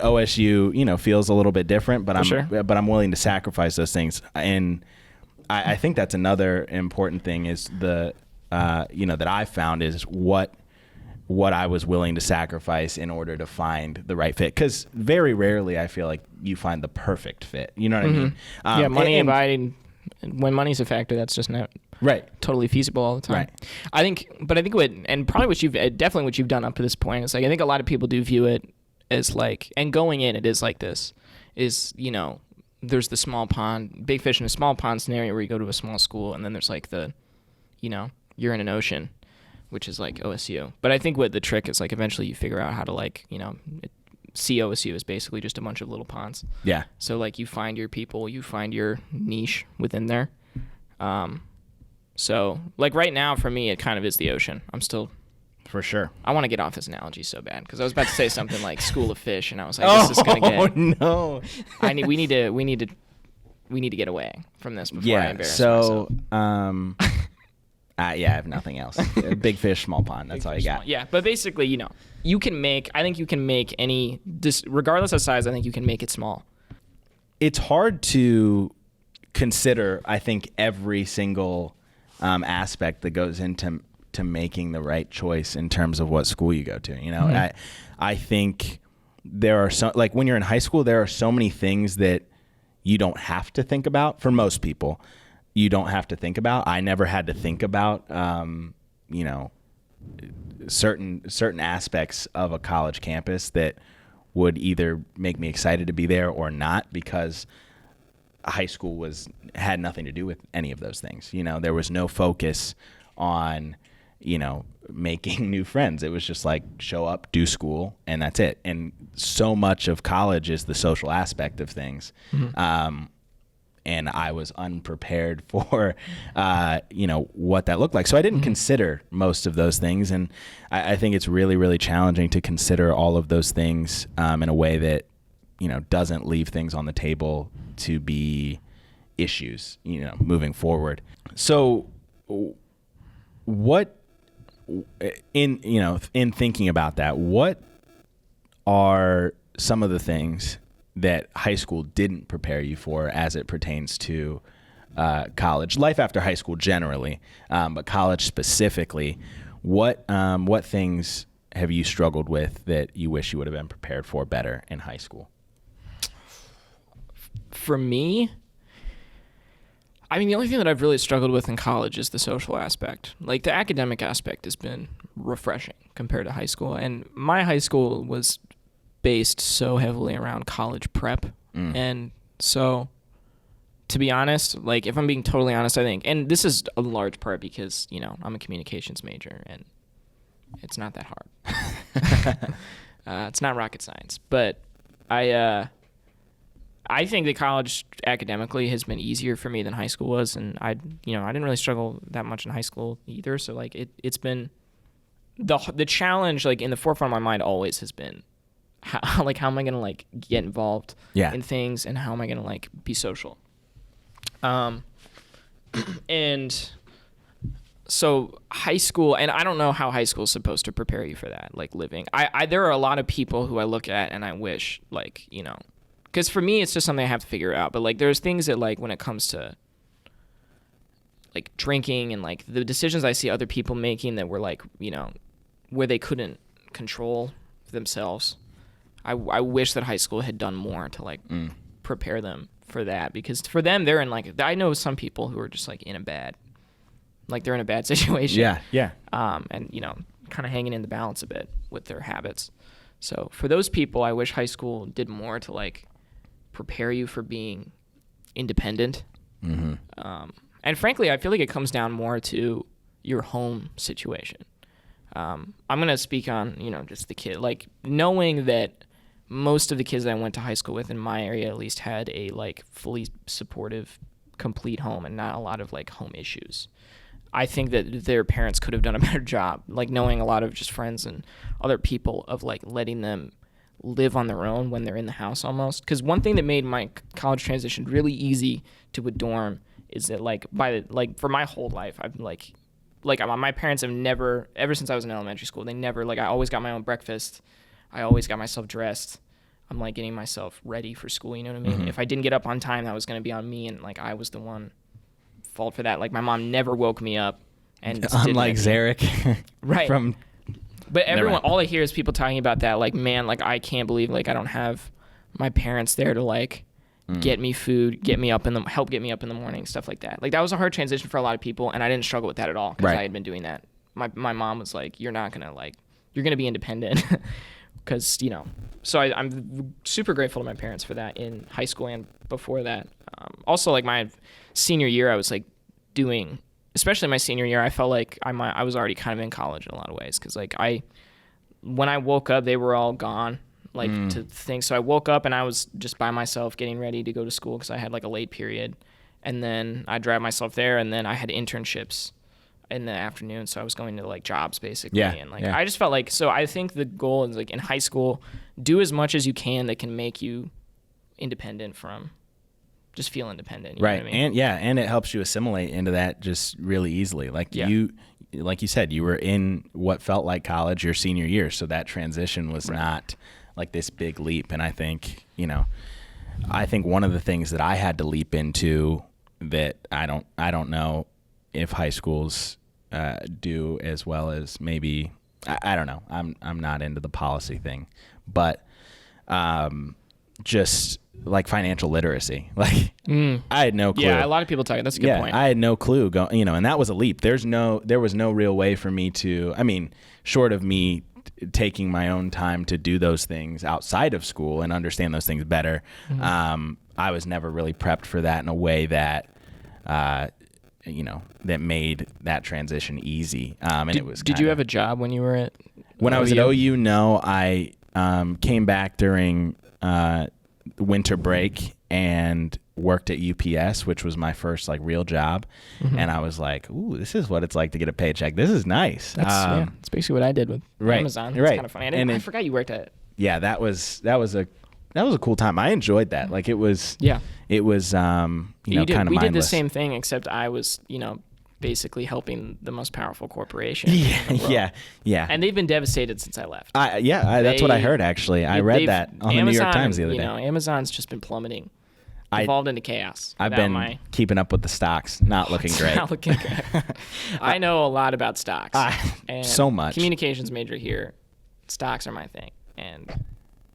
OSU, you know, feels a little bit different. But I'm willing to sacrifice those things, and I think that's another important thing is the you know, that I've found is what I was willing to sacrifice in order to find the right fit. Because very rarely I feel like you find the perfect fit. You know what I mean? Yeah, money when money's a factor, that's just not totally feasible all the time. Right. I think what you've done up to this point is like, I think a lot of people do view it as like, and going in, it is like this, is, you know, there's the small pond, big fish in a small pond scenario where you go to a small school, and then there's like the, you know, you're in an ocean, which is like OSU. But I think what the trick is, like, eventually you figure out how to, like, you know, see OSU is basically just a bunch of little ponds. Yeah. So like you find your people, you find your niche within there. So like right now for me, it kind of is the ocean. I'm still. For sure. I want to get off this analogy so bad because I was about to say something like School of Fish, and I was like, "This is gonna get." Oh no! We need to get away from this before I embarrass myself. I have nothing else. Big fish, small pond. That's all you got. Yeah, but basically, you know, I think you can make any, regardless of size, I think you can make it small. It's hard to consider, I think, every single aspect that goes into making the right choice in terms of what school you go to. You know, I think there are so, like when you're in high school, there are so many things that you don't have to think about. For most people, you don't have to think about. I never had to think about you know, certain aspects of a college campus that would either make me excited to be there or not, because high school had nothing to do with any of those things. You know, there was no focus on, you know, making new friends. It was just like show up, do school, and that's it. And so much of college is the social aspect of things. And I was unprepared for, you know, what that looked like. So I didn't consider most of those things. And I think it's really, really challenging to consider all of those things in a way that, you know, doesn't leave things on the table to be issues, you know, moving forward. So what, in thinking about that, what are some of the things that high school didn't prepare you for as it pertains to college life after high school generally, but college specifically? What things have you struggled with that you wish you would have been prepared for better in high school? For me, I mean, the only thing that I've really struggled with in college is the social aspect. Like, the academic aspect has been refreshing compared to high school. And my high school was based so heavily around college prep. And so, to be honest, like, if I'm being totally honest, I think, and this is a large part because, you know, I'm a communications major and it's not that hard. It's not rocket science. But I think that college academically has been easier for me than high school was, and I didn't really struggle that much in high school either. So like it's been the challenge, like, in the forefront of my mind always has been how am I gonna like get involved in things, and how am I gonna like be social. And so high school, and I don't know how high school is supposed to prepare you for that, like living. There are a lot of people who I look at and I wish, like, you know, because for me, it's just something I have to figure out. But, like, there's things that, like, when it comes to, like, drinking and, like, the decisions I see other people making that were, like, you know, where they couldn't control themselves. I wish that high school had done more to, like, prepare them for that. Because for them, they're in, like, I know some people who are just, like, they're in a bad situation. Yeah. And, you know, kind of hanging in the balance a bit with their habits. So for those people, I wish high school did more to, like, prepare you for being independent. And frankly, I feel like it comes down more to your home situation. I'm going to speak on, you know, just the kid, like, knowing that most of the kids that I went to high school with in my area at least had a, like, fully supportive, complete home and not a lot of, like, home issues. I think that their parents could have done a better job, like, knowing a lot of just friends and other people, of, like, letting them live on their own when they're in the house almost. Because one thing that made my college transition really easy to a dorm is that, like, for my whole life, I've like my parents have never, ever since I was in elementary school, they never, like, I always got my own breakfast. I always got myself dressed. I'm, like, getting myself ready for school, you know what I mean? If I didn't get up on time, that was going to be on me, and, like, I was the one fault for that. Like, my mom never woke me up. And unlike Zarek. Right. But everyone, all I hear is people talking about that, like, man, like, I can't believe, like, I don't have my parents there to, like, get me food, help get me up in the morning, stuff like that. Like, that was a hard transition for a lot of people, and I didn't struggle with that at all because I had been doing that. My mom was like, you're not going to, like, you're going to be independent because, you know. So I'm super grateful to my parents for that in high school and before that. Also, like, my senior year, I was, like, doing, especially my senior year, I felt like I was already kind of in college in a lot of ways, because, like, when I woke up, they were all gone, like, to things. So I woke up and I was just by myself getting ready to go to school because I had, like, a late period, and then I drive myself there, and then I had internships in the afternoon, so I was going to, like, jobs basically. And, like, I just felt like, so I think the goal is, like, in high school, do as much as you can that can make you independent from just feel independent. You know what I mean? And it helps you assimilate into that just really easily. Like, like you said, you were in what felt like college your senior year, so that transition was not like this big leap. And I think, you know, one of the things that I had to leap into that I don't know if high schools do as well as maybe, I don't know. I'm not into the policy thing, but just like financial literacy. Like I had no clue. Yeah, a lot of people talk. That's a good point. I had no clue. And that was a leap. There was no real way for me to. I mean, short of me taking my own time to do those things outside of school and understand those things better. I was never really prepped for that in a way that, that made that transition easy. And it was. Did you have a job when you were at? When I was at OU, no. I came back during winter break and worked at UPS, which was my first like real job. And I was like, ooh, this is what it's like to get a paycheck. This is nice. That's basically what I did with Amazon. It's kind of funny. I forgot you worked at it. Yeah, that was a cool time. I enjoyed that. Like it was kind of mindless. We did the same thing, except I was, basically helping the most powerful corporation. Yeah. And they've been devastated since I left. That's what I heard, actually. I read that on the New York Times the other day. Amazon's just been plummeting. Evolved into chaos. I've been keeping up with the stocks. Not looking great. Not looking good. I know a lot about stocks. And so much. Communications major here. Stocks are my thing. And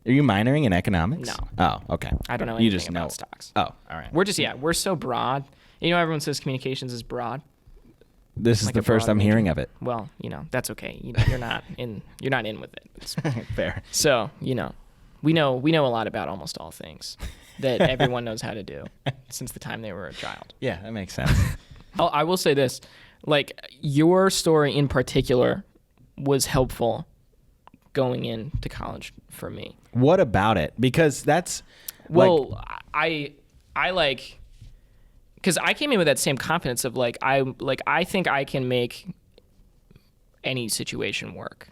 are you minoring in economics? No. Oh, okay. I don't know anything about stocks. Oh, all right. We're so broad. Everyone says communications is broad. This is like the first I'm hearing of it. Well, that's okay. You're not in with it. It's fair. So, we know a lot about almost all things that everyone knows how to do since the time they were a child. Yeah, that makes sense. I will say this, like your story in particular was helpful going into college for me. What about it? Because that's I like, because I came in with that same confidence of I think I can make any situation work.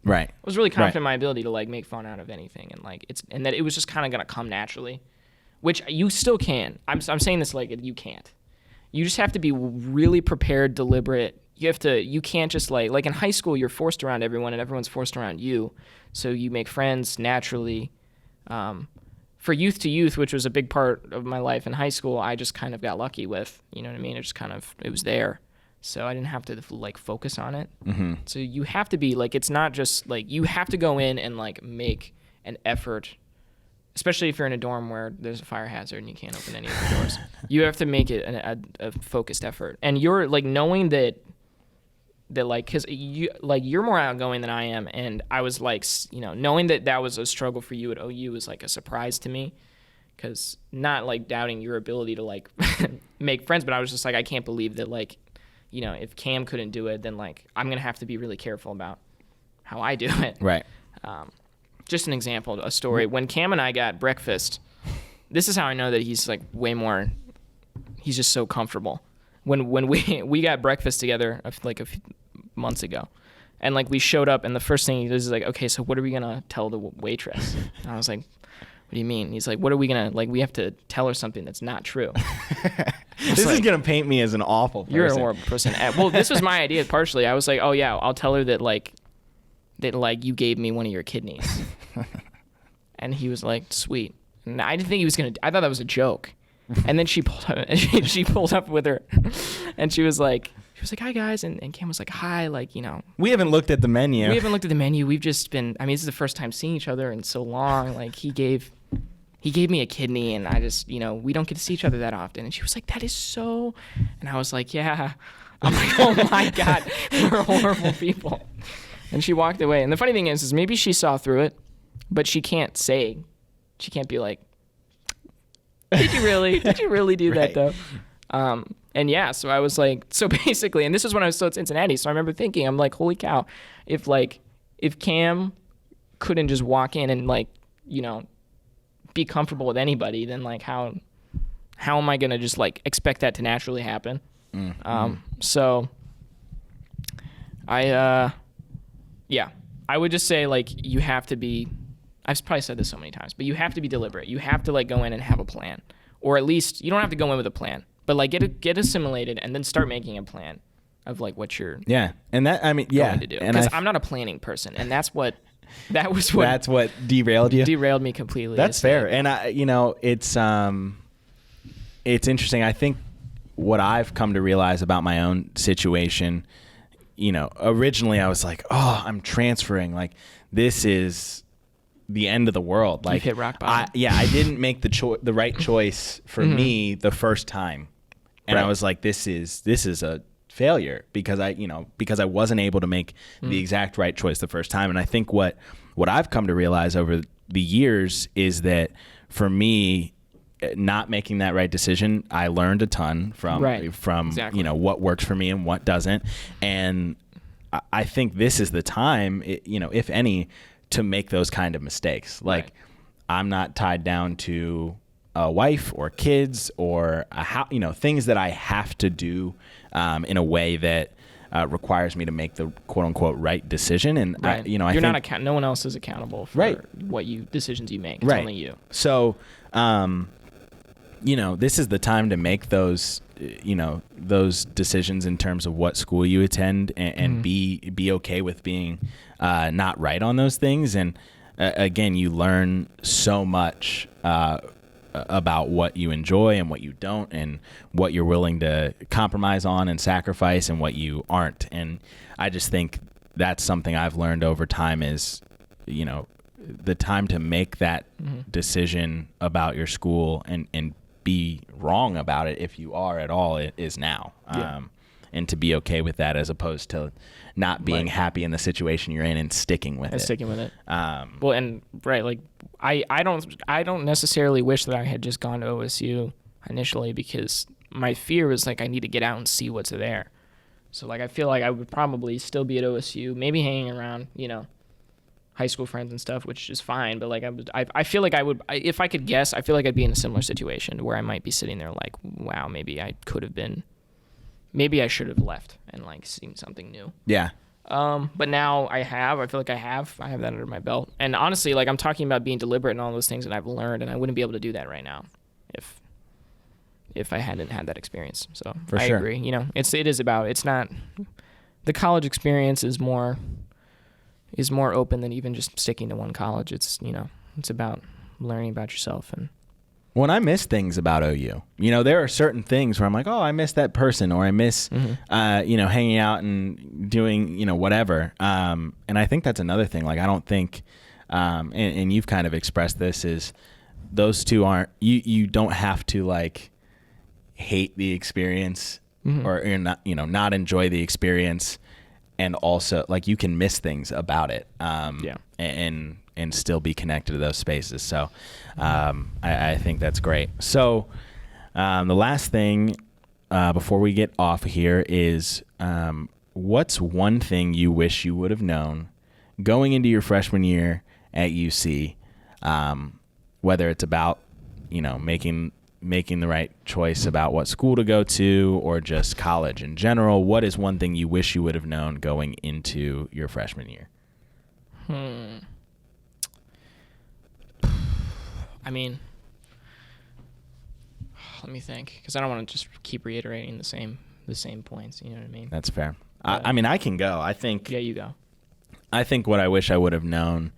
Right. I was really confident in my ability to make fun out of anything, and that it was just kind of gonna come naturally, which you still can. I'm saying this you can't. You just have to be really prepared, deliberate. You can't just like in high school you're forced around everyone and everyone's forced around you, so you make friends naturally. For youth to youth, which was a big part of my life in high school, I just kind of got lucky with. You know what I mean? It was there. So I didn't have to focus on it. Mm-hmm. So you have to be it's not just you have to go in and make an effort, especially if you're in a dorm where there's a fire hazard and you can't open any of the doors. You have to make it a focused effort, and you're knowing that because you're more outgoing than I am, and I was knowing that was a struggle for you at OU was a surprise to me, because not doubting your ability to make friends, but I was just I can't believe that if Cam couldn't do it, then I'm gonna have to be really careful about how I do it. Right. Just an example, a story. When Cam and I got breakfast, this is how I know that he's way more. He's just so comfortable. When we got breakfast together a few months ago, and we showed up, and the first thing he does is okay, so what are we gonna tell the waitress? And I was like, what do you mean? He's like, what are we gonna we have to tell her something that's not true. This is gonna paint me as an awful person. You're a horrible person. Well, this was my idea partially. I was like, oh yeah, I'll tell her that you gave me one of your kidneys. And he was like, sweet. And I didn't think he was gonna. I thought that was a joke. And then she pulled up with her, and she was like, hi guys, and Cam was like, hi, we haven't looked at the menu. We've just been. I mean, this is the first time seeing each other in so long. He gave me a kidney, and I just, we don't get to see each other that often. And she was like, that is so. And I was like, yeah. I'm like, oh my God, we're horrible people. And she walked away. And the funny thing is maybe she saw through it, but she can't be like, Did you really do that though? And yeah, so I was so basically, and this was when I was still at Cincinnati, so I remember thinking, I'm like, holy cow, if Cam couldn't just walk in and be comfortable with anybody, then how am I gonna just expect that to naturally happen? So I would just say you have to be. I've probably said this so many times, but you have to be deliberate. You have to go in and have a plan, or at least you don't have to go in with a plan, but get assimilated and then start making a plan of what you're going to do. Because I'm not a planning person, and that's what derailed you. Derailed me completely. That's fair, and it's interesting. I think what I've come to realize about my own situation, originally I was like, oh, I'm transferring. This is the end of the world. Like, hit rock bottom. I didn't make the right choice for me the first time, and I was like, this is a failure because I wasn't able to make the exact right choice the first time. And I think what I've come to realize over the years is that for me, not making that right decision, I learned a ton from Exactly. What works for me and what doesn't. And I think this is the time, if any, to make those kind of mistakes. Like, I'm not tied down to a wife or kids or things that I have to do in a way that requires me to make the quote unquote right decision. And you're not no one else is accountable for decisions you make. It's only you. So, this is the time to make those decisions in terms of what school you attend and be okay with being not right on those things. And again, you learn so much about what you enjoy and what you don't, and what you're willing to compromise on and sacrifice and what you aren't. And I just think that's something I've learned over time is, the time to make that decision about your school and be wrong about it if you are at all, it is now. And to be okay with that, as opposed to not being happy in the situation you're in and sticking with it. I don't necessarily wish that I had just gone to OSU initially, because my fear was like, I need to get out and see what's there. So like, I feel like I would probably still be at OSU, maybe hanging around, high school friends and stuff, which is fine. But like, I feel like if I could guess, I feel like I'd be in a similar situation where I might be sitting there like, wow, maybe I should have left and like seen something new. Yeah. But now I feel like I have that under my belt. And honestly, like, I'm talking about being deliberate and all those things that I've learned, and I wouldn't be able to do that right now if I hadn't had that experience. So I agree. It's not, the college experience is more open than even just sticking to one college. It's, it's about learning about yourself. And when I miss things about OU, there are certain things where I'm like, oh, I miss that person, or I miss, hanging out and doing, whatever. And I think that's another thing. Like, I don't think, and you've kind of expressed this, is those two aren't, you don't have to like hate the experience or you're not, not enjoy the experience. And also, like, you can miss things about it, and still be connected to those spaces. So I think that's great. So the last thing before we get off here is, what's one thing you wish you would have known going into your freshman year at UC, whether it's about, making the right choice about what school to go to, or just college in general? What is one thing you wish you would have known going into your freshman year? I mean, let me think, because I don't want to just keep reiterating the same points. You know what I mean? That's fair. I mean, I can go. I think. Yeah, you go. I think what I wish I would have known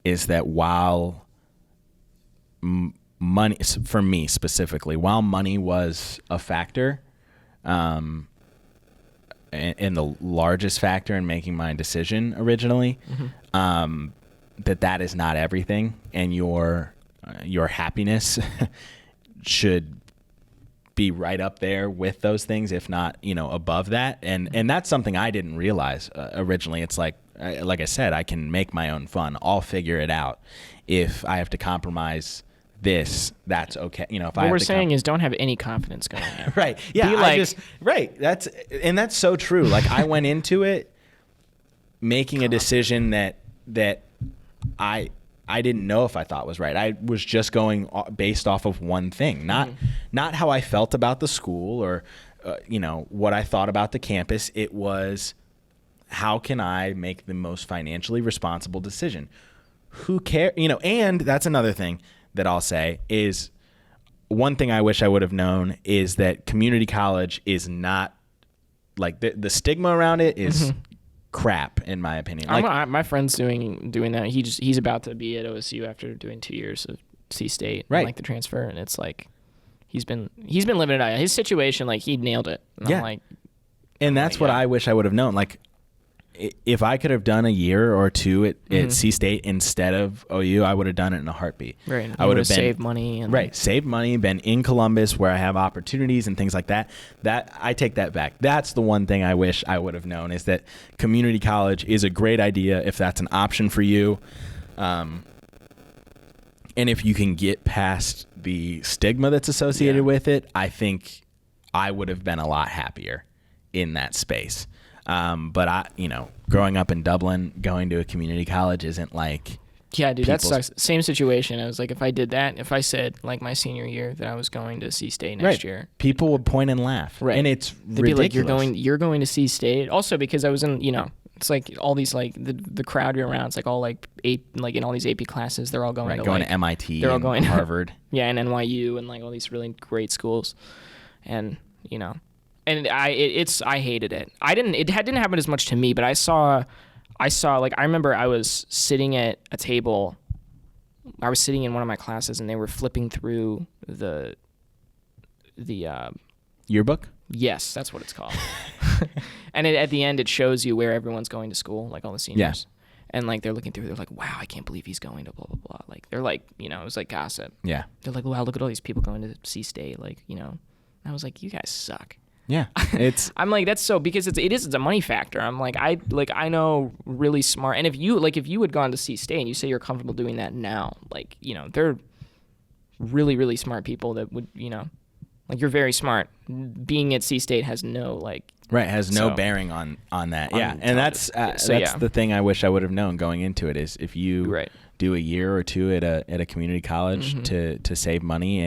is that while money, for me specifically, while money was a factor, and the largest factor in making my decision originally, that is not everything, and your happiness should be right up there with those things, if not, above that. And that's something I didn't realize originally. It's like I said, I can make my own fun. I'll figure it out. If I have to compromise this, that's okay. If what we're saying is, don't have any confidence going in. Right. Yeah. That's so true. Like, I went into it making a decision that I didn't know if I thought was right. I was just going based off of one thing, not how I felt about the school or, what I thought about the campus. It was, how can I make the most financially responsible decision? Who cares? And that's another thing that I'll say is, one thing I wish I would have known is that community college is not, like, the stigma around it is crap, in my opinion. Like, my friend's doing that. He's about to be at OSU after doing 2 years of C-State, right? And, like, the transfer, and it's like he's been living it out. His situation, like, he nailed it. And I'm like, and that's what I wish I would have known. Like, if I could have done a year or two at C-State instead of OU, I would have done it in a heartbeat. Right. I would have saved money. Saved money, been in Columbus where I have opportunities and things like that. That I take that back. That's the one thing I wish I would have known, is that community college is a great idea if that's an option for you. And if you can get past the stigma that's associated with it, I think I would have been a lot happier in that space. But growing up in Dublin, going to a community college isn't like... Yeah, dude, that sucks. Same situation. I was like, if I did that, if I said like my senior year that I was going to C-State next year, people would point and laugh. Right. And it's they'd ridiculous. be like, you're going to C-State. Also because I was in, it's like all these like the crowd you're around. It's like all like in all these AP classes, they're all going to MIT. They're all going to Harvard. Yeah, and NYU and like all these really great schools, and and I hated it. It didn't happen as much to me, but I saw like I remember I was sitting at a table. I was sitting in one of my classes, and they were flipping through the yearbook. Yes, that's what it's called. And at the end, it shows you where everyone's going to school, like all the seniors. Yeah. And like they're looking through, they're like, "Wow, I can't believe he's going to blah blah blah." Like they're like, it was like gossip. Yeah. They're like, "Wow, look at all these people going to C-State." Like, And I was like, "You guys suck." Yeah, I'm like, that's so, because it's a money factor. I'm like, I know really smart, and if you had gone to C-State and you say you're comfortable doing that now, like, they're really, really smart people that would, like, you're very smart. Being at C-State has no bearing on that. Yeah, and that's the thing I wish I would have known going into it, is if you do a year or two at a community college to save money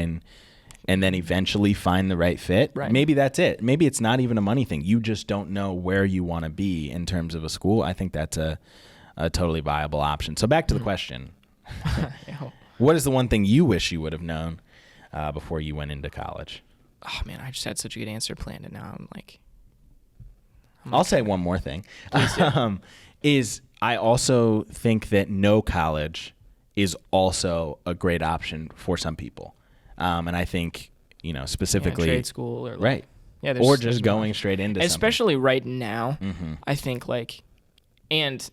and then eventually find the right fit. Right. Maybe that's it. Maybe it's not even a money thing. You just don't know where you want to be in terms of a school. I think that's a totally viable option. So back to the question. What is the one thing you wish you would have known before you went into college? Oh, man, I just had such a good answer planned, and now I'm like... I'll say one more thing. Is I also think that no college is also a great option for some people. And I think, specifically... trade school or... Right. Yeah, or just going straight into something. Especially right now, I think, like... And,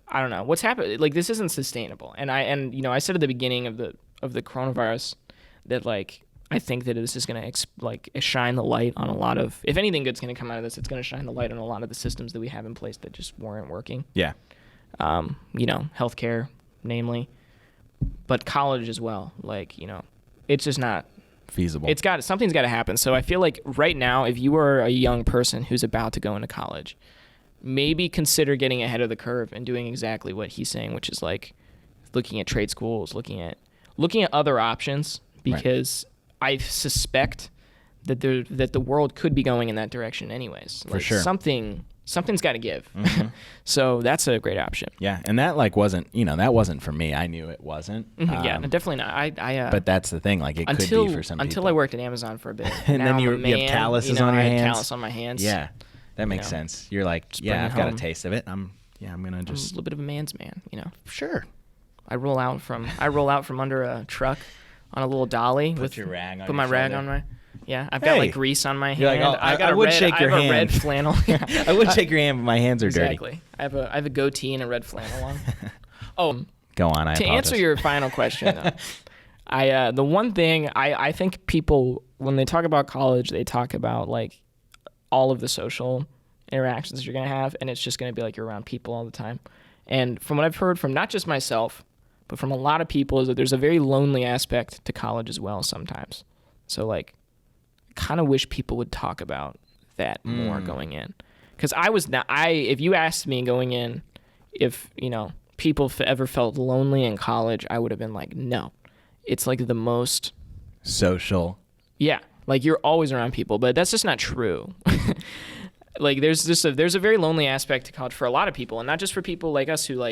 I don't know. What's happened... Like, this isn't sustainable. And I said at the beginning of the coronavirus that, like, I think that this is going to, shine the light on a lot of... If anything good's going to come out of this, it's going to shine the light on a lot of the systems that we have in place that just weren't working. Yeah. Healthcare, namely. But college as well. Like, it's just not feasible. Something's got to happen. So I feel like right now, if you are a young person who's about to go into college, maybe consider getting ahead of the curve and doing exactly what he's saying, which is like looking at trade schools, looking at other options, because I suspect that the world could be going in that direction anyways. For sure. Something's got to give. So that's a great option. Yeah, and that wasn't for me. I knew it wasn't. Yeah, definitely not. But that's the thing. Like, it could be for some people. Until I worked at Amazon for a bit. And then you have calluses on your hands. I had callus on my hands. Yeah, that makes sense. You're like, I've got a taste of it. I'm gonna just... I'm a little bit of a man's man, Sure. I roll out from under a truck on a little dolly Put your rag on put my your rag shoulder. on my... Yeah, I've got like grease on my hand. Like, I would shake your hand. I have a red flannel. I would shake your hand, but my hands are dirty. Exactly. I have a goatee and a red flannel on. Oh, go on. To answer your final question, though, the one thing I think people, when they talk about college, they talk about like all of the social interactions you're gonna have, and it's just gonna be like you're around people all the time. And from what I've heard from not just myself, but from a lot of people, is that there's a very lonely aspect to college as well sometimes. So like, kind of wish people would talk about that more going in, because if you asked me going in if people ever felt lonely in college, I would have been like, no, it's like the most social. Yeah, like you're always around people, but that's just not true. Like there's a very lonely aspect to college for a lot of people, and not just for people like us who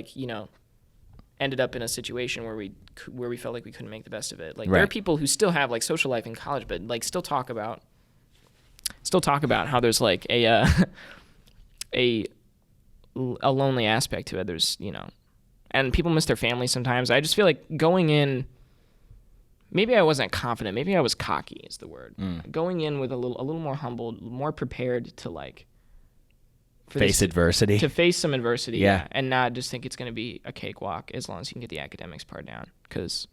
ended up in a situation where we felt like we couldn't make the best of it. Like there are people who still have like social life in college, but like still talk about how there's like a lonely aspect to it. There's and people miss their family sometimes. I just feel like going in, maybe I wasn't confident, maybe I was cocky is the word. Going in with a little more humbled, more prepared to like face adversity. To face some adversity, Yeah. and not just think it's going to be a cakewalk as long as you can get the academics part down. Because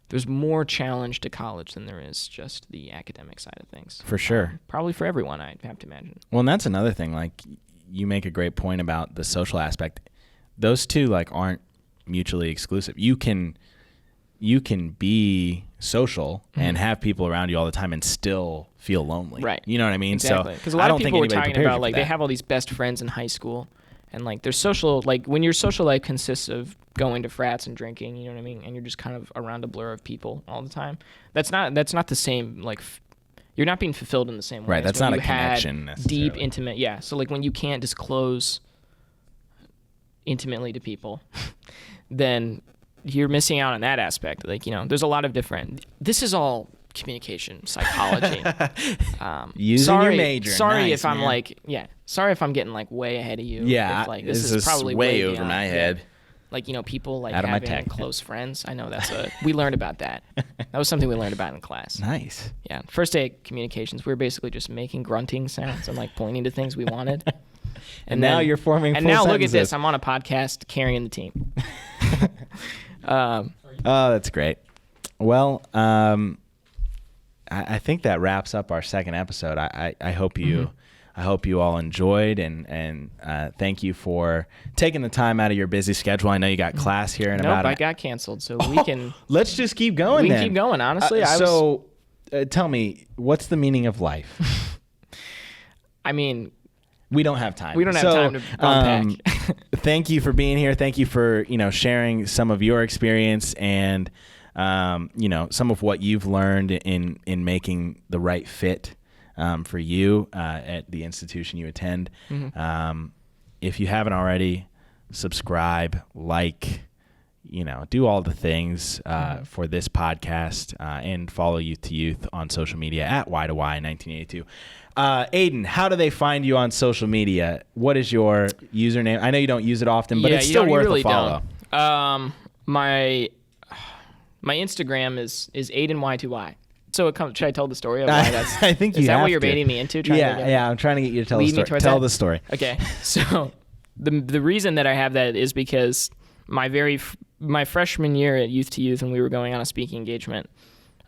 there's more challenge to college than there is just the academic side of things. For sure. Probably for everyone, I'd have to imagine. Well, and that's another thing. Like, you make a great point about the social aspect. Those two like aren't mutually exclusive. You can be social and have people around you all the time and still feel lonely. Right. You know what I mean? Exactly. So Because a I lot don't of think people were anybody talking prepared you about for like they that. have all these best friends in high school, and like their social like when your social life consists of going to frats and drinking, you know what I mean, and you're just kind of around a blur of people all the time. That's not the same. Like you're not being fulfilled in the same way. Right. as That's when not you a had connection necessarily. deep, intimate. Yeah. So like when you can't disclose intimately to people, then you're missing out on that aspect. Like, you know, there's a lot of different. This is all communication psychology. Using your major. Sorry Nice, if I'm man. like, sorry if I'm getting like way ahead of you. Yeah, if, like, this is probably way over beyond, my yeah. head. Like, you know, people like Out of my having tech. close friends. I know we learned about that. That was something we learned about in class. Nice. Yeah, first day of communications, we were basically just making grunting sounds and like pointing to things we wanted. And now you're forming And full now look at sentences. this. I'm on a podcast carrying the team. Oh, that's great. Well, I think that wraps up our second episode. I hope you I hope you all enjoyed, and thank you for taking the time out of your busy schedule. I know you got class here in about. I got canceled, so we can. Let's just keep going. We can then. keep going. Honestly, tell me, what's the meaning of life? I mean, we don't have time. we don't have time to unpack. Thank you for being here. Thank you for sharing some of your experience and some of what you've learned in making the right fit for you at the institution you attend. If you haven't already, subscribe, like, do all the things for this podcast and follow Youth to Youth on social media at Y2Y1982. Aiden, how do they find you on social media? What is your username? I know you don't use it often, but it's still worth a follow. My Instagram is AidenY2Y. So should I tell the story of why that's? I think you is that have what you're to. baiting me into? Yeah. I'm trying to get you to tell the Lead me story. towards Tell that? the story. Okay, so the reason that I have that is because my freshman year at Youth to Youth, when we were going on a speaking engagement,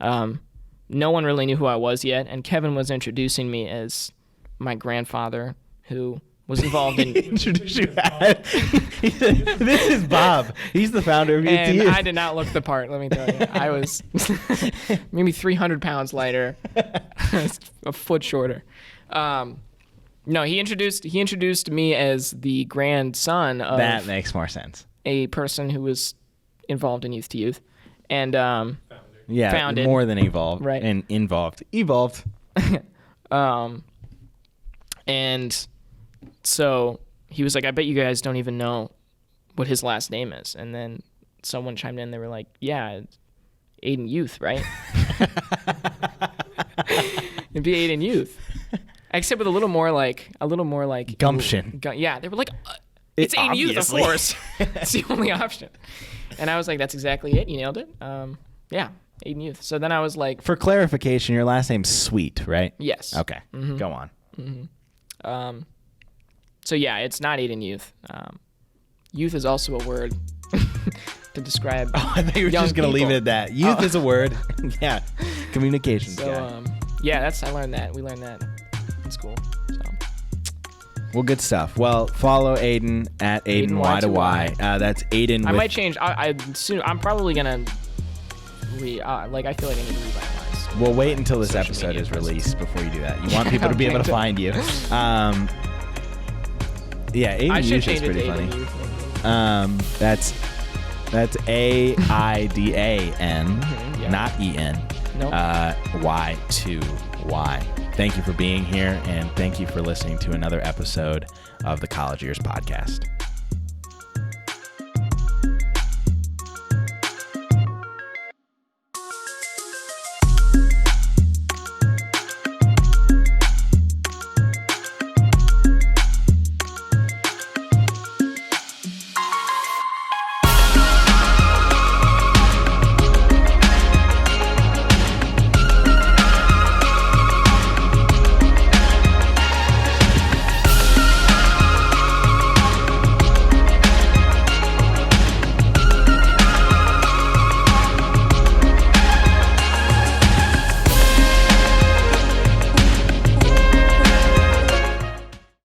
no one really knew who I was yet, and Kevin was introducing me as my grandfather, who was involved in. Introduce you. This is Bob. He's the founder of Youth to And Youth. I did not look the part, let me tell you. I was maybe 300 pounds lighter, a foot shorter. No, he introduced me as the grandson of That makes more sense. a person who was involved in Youth to Youth, and Yeah, founded. more than evolved. Right. And involved. Evolved. and so he was like, I bet you guys don't even know what his last name is. And then someone chimed in. They were like, yeah, it's Aiden Youth, right? It'd be Aiden Youth. Except with a little more like Gumption. Yeah, they were like, it's Aiden Youth, of Obviously. course. It's the only option. And I was like, that's exactly it. You nailed it. Yeah, Aiden Youth. So then I was like, For clarification, your last name's Sweet, right? yes. Okay. Go on. So yeah, it's not Aiden Youth. Youth is also a word to describe. I thought you were young just going to leave people. it at that. Youth is a word. Yeah. Communications guy. So yeah, I learned that. We learned that in school. So Well, good stuff. Well, follow Aiden at Aiden Y2Y. That's Aiden I with... might change. I'm probably gonna I feel like I need to revitalize. We'll wait until this Social episode media is presence. released before you do that. You want people to be able to find you. Yeah, Aiden I should Youth is change it to pretty funny. Aiden Youth. That's AIDAN, Yeah. not EN. Nope. Y2Y. Thank you for being here, and thank you for listening to another episode of the College Years Podcast.